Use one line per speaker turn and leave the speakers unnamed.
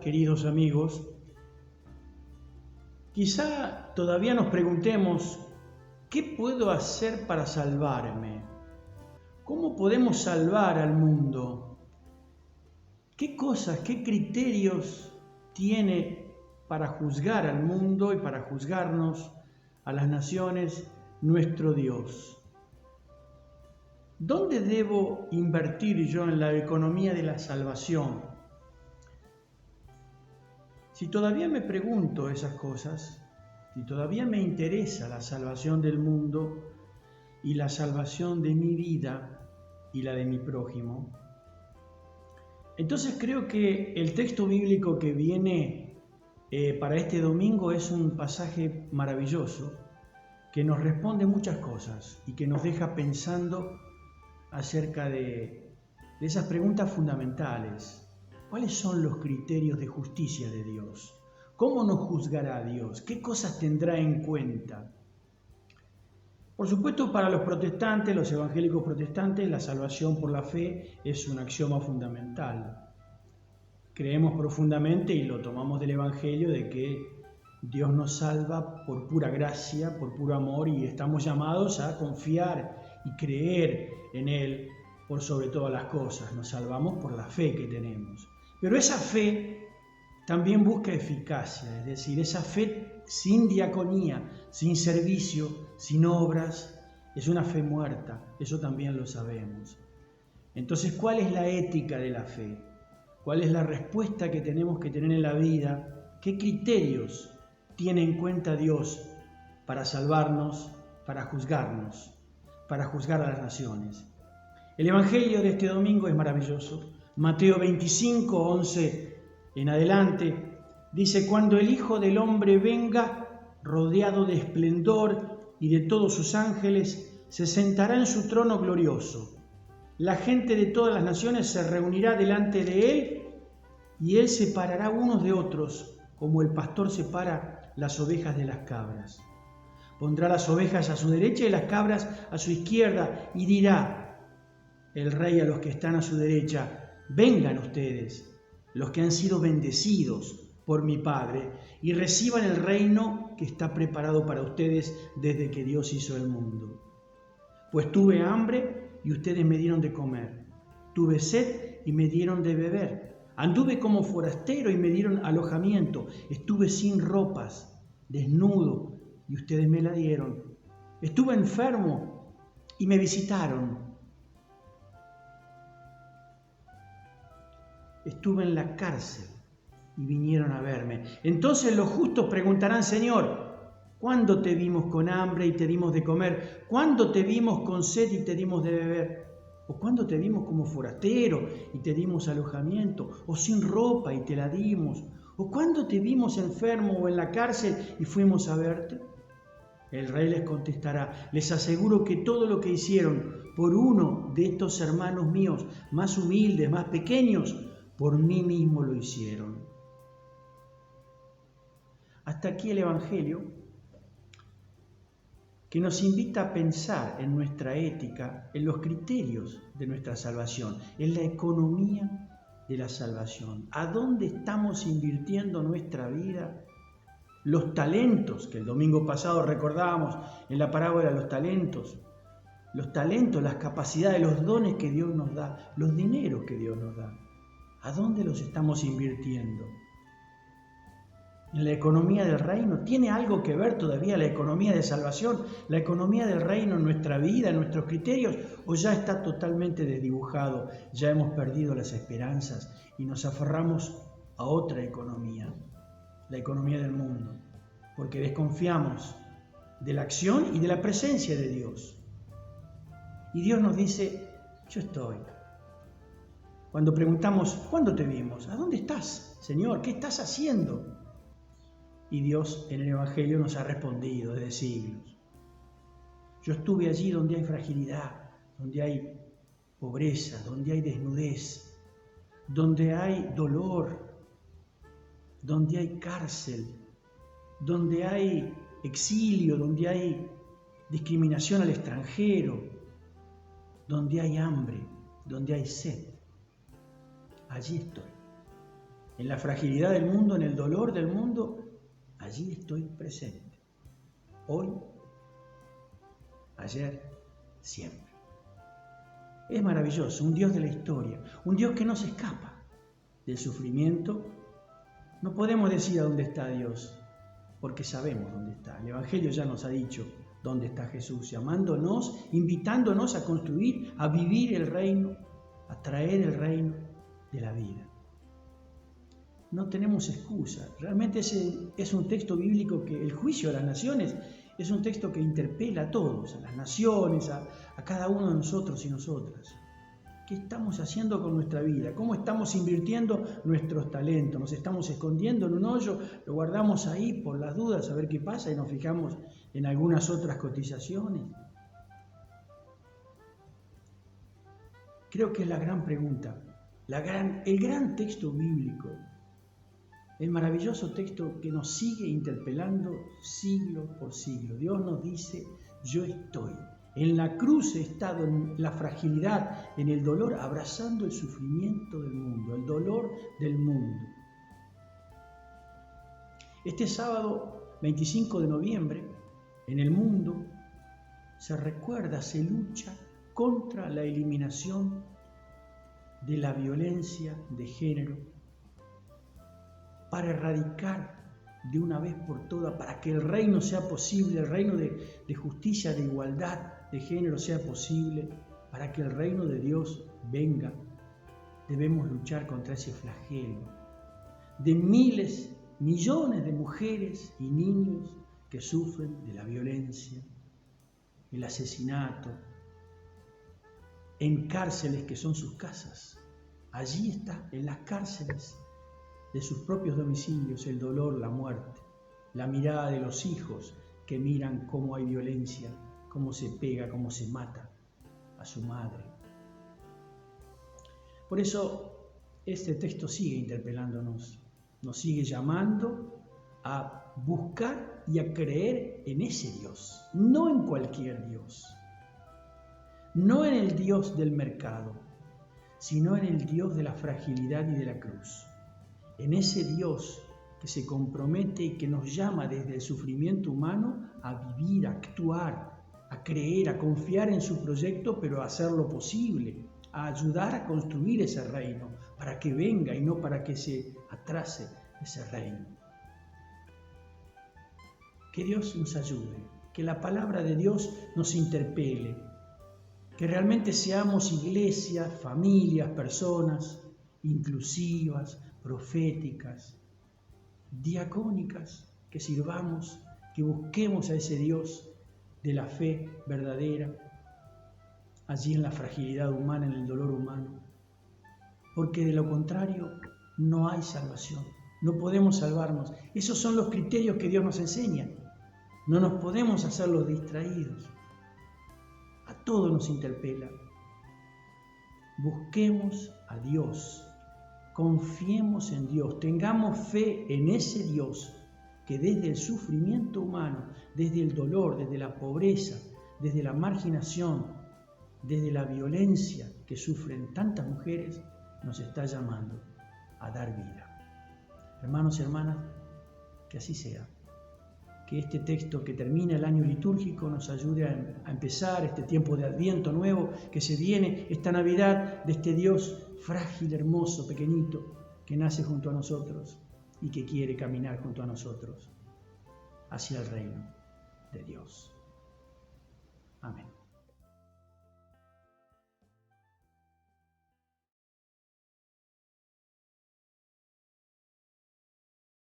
queridos amigos, quizá todavía nos preguntemos, ¿qué puedo hacer para salvarme? ¿Cómo podemos salvar al mundo? ¿Qué cosas, qué criterios tiene para juzgar al mundo y para juzgarnos a las naciones nuestro Dios? ¿Dónde debo invertir yo en la economía de la salvación? Si todavía me pregunto esas cosas, si todavía me interesa la salvación del mundo y la salvación de mi vida y la de mi prójimo, entonces creo que el texto bíblico que viene para este domingo es un pasaje maravilloso que nos responde muchas cosas y que nos deja pensando acerca de esas preguntas fundamentales. ¿Cuáles son los criterios de justicia de Dios? ¿Cómo nos juzgará Dios? ¿Qué cosas tendrá en cuenta? Por supuesto, para los protestantes, los evangélicos protestantes, la salvación por la fe es un axioma fundamental. Creemos profundamente y lo tomamos del Evangelio de que Dios nos salva por pura gracia, por puro amor, y estamos llamados a confiar y creer en Él por sobre todas las cosas. Nos salvamos por la fe que tenemos. Pero esa fe también busca eficacia, es decir, esa fe sin diaconía, sin servicio, sin obras, es una fe muerta, eso también lo sabemos. Entonces, ¿cuál es la ética de la fe? ¿Cuál es la respuesta que tenemos que tener en la vida? ¿Qué criterios tiene en cuenta Dios para salvarnos, para juzgarnos, para juzgar a las naciones? El Evangelio de este domingo es maravilloso. Mateo 25, 11 en adelante, dice: cuando el Hijo del Hombre venga, rodeado de esplendor y de todos sus ángeles, se sentará en su trono glorioso. La gente de todas las naciones se reunirá delante de él, y él separará unos de otros, como el pastor separa las ovejas de las cabras. Pondrá las ovejas a su derecha y las cabras a su izquierda, y dirá el Rey a los que están a su derecha: vengan ustedes, los que han sido bendecidos por mi Padre, y reciban el reino que está preparado para ustedes desde que Dios hizo el mundo. Pues tuve hambre y ustedes me dieron de comer, tuve sed y me dieron de beber, anduve como forastero y me dieron alojamiento, estuve sin ropas, desnudo y ustedes me la dieron, estuve enfermo y me visitaron. Estuve en la cárcel y vinieron a verme. Entonces los justos preguntarán: Señor, ¿cuándo te vimos con hambre y te dimos de comer? ¿Cuándo te vimos con sed y te dimos de beber? ¿O cuándo te vimos como forastero y te dimos alojamiento? ¿O sin ropa y te la dimos? ¿O cuándo te vimos enfermo o en la cárcel y fuimos a verte? El Rey les contestará: les aseguro que todo lo que hicieron por uno de estos hermanos míos, más humildes, más pequeños, por mí mismo lo hicieron. Hasta aquí el Evangelio, que nos invita a pensar en nuestra ética, en los criterios de nuestra salvación, en la economía de la salvación. ¿A dónde estamos invirtiendo nuestra vida? Los talentos, que el domingo pasado recordábamos en la parábola de los talentos, las capacidades, los dones que Dios nos da, los dineros que Dios nos da. ¿A dónde los estamos invirtiendo? ¿En la economía del reino? ¿Tiene algo que ver todavía la economía de salvación, la economía del reino en nuestra vida, en nuestros criterios? ¿O ya está totalmente desdibujado? Ya hemos perdido las esperanzas y nos aferramos a otra economía, la economía del mundo, porque desconfiamos de la acción y de la presencia de Dios. Y Dios nos dice: yo estoy. Cuando preguntamos: ¿cuándo te vimos? ¿A dónde estás, Señor? ¿Qué estás haciendo? Y Dios en el Evangelio nos ha respondido desde siglos: yo estuve allí donde hay fragilidad, donde hay pobreza, donde hay desnudez, donde hay dolor, donde hay cárcel, donde hay exilio, donde hay discriminación al extranjero, donde hay hambre, donde hay sed. Allí estoy. en la fragilidad del mundo, en el dolor del mundo, allí estoy presente. Hoy, ayer, siempre. Es maravilloso, un Dios de la historia, un Dios que no se escapa del sufrimiento. No podemos decir a dónde está Dios, porque sabemos dónde está. El Evangelio ya nos ha dicho dónde está Jesús, llamándonos, invitándonos a construir, a vivir el reino, a traer el reino de la vida. No tenemos excusa. Realmente ese es un texto bíblico que el juicio a las naciones es un texto que interpela a todos, a las naciones, a cada uno de nosotros y nosotras. ¿Qué estamos haciendo con nuestra vida? ¿Cómo estamos invirtiendo nuestros talentos? ¿Nos estamos escondiendo en un hoyo? ¿Lo guardamos ahí por las dudas a ver qué pasa y nos fijamos en algunas otras cotizaciones? Creo que es la gran pregunta, el gran texto bíblico, el maravilloso texto que nos sigue interpelando siglo por siglo. Dios nos dice, yo estoy. En la cruz he estado, en la fragilidad, en el dolor, abrazando el sufrimiento del mundo, el dolor del mundo. Este sábado 25 de noviembre, en el mundo, se recuerda, se lucha contra la eliminación de la violencia de género, para erradicar de una vez por todas, para que el reino sea posible, el reino de justicia, de igualdad de género sea posible, para que el reino de Dios venga. Debemos luchar contra ese flagelo de miles, millones de mujeres y niños que sufren de la violencia, el asesinato, en cárceles que son sus casas. Allí está, en las cárceles de sus propios domicilios, el dolor, la muerte, la mirada de los hijos que miran cómo hay violencia, cómo se pega, cómo se mata a su madre. Por eso este texto sigue interpelándonos, nos sigue llamando a buscar y a creer en ese Dios, no en cualquier Dios, no en el Dios del mercado, sino en el Dios de la fragilidad y de la cruz. En ese Dios que se compromete y que nos llama desde el sufrimiento humano a vivir, a actuar, a creer, a confiar en su proyecto, pero a hacerlo posible, a ayudar a construir ese reino, para que venga y no para que se atrase ese reino. Que Dios nos ayude, que la palabra de Dios nos interpele, que realmente seamos iglesias, familias, personas inclusivas, proféticas, diacónicas, que sirvamos, que busquemos a ese Dios de la fe verdadera, allí en la fragilidad humana, en el dolor humano, porque de lo contrario no hay salvación, no podemos salvarnos. Esos son los criterios que Dios nos enseña, no nos podemos hacer los distraídos, a todos nos interpela. Busquemos a Dios. Confiemos en Dios, tengamos fe en ese Dios que desde el sufrimiento humano, desde el dolor, desde la pobreza, desde la marginación, desde la violencia que sufren tantas mujeres, nos está llamando a dar vida. Hermanos y hermanas, que así sea. Que este texto que termina el año litúrgico nos ayude a empezar este tiempo de Adviento nuevo que se viene, esta Navidad de este Dios frágil, hermoso, pequeñito, que nace junto a nosotros y que quiere caminar junto a nosotros hacia el reino de Dios. Amén.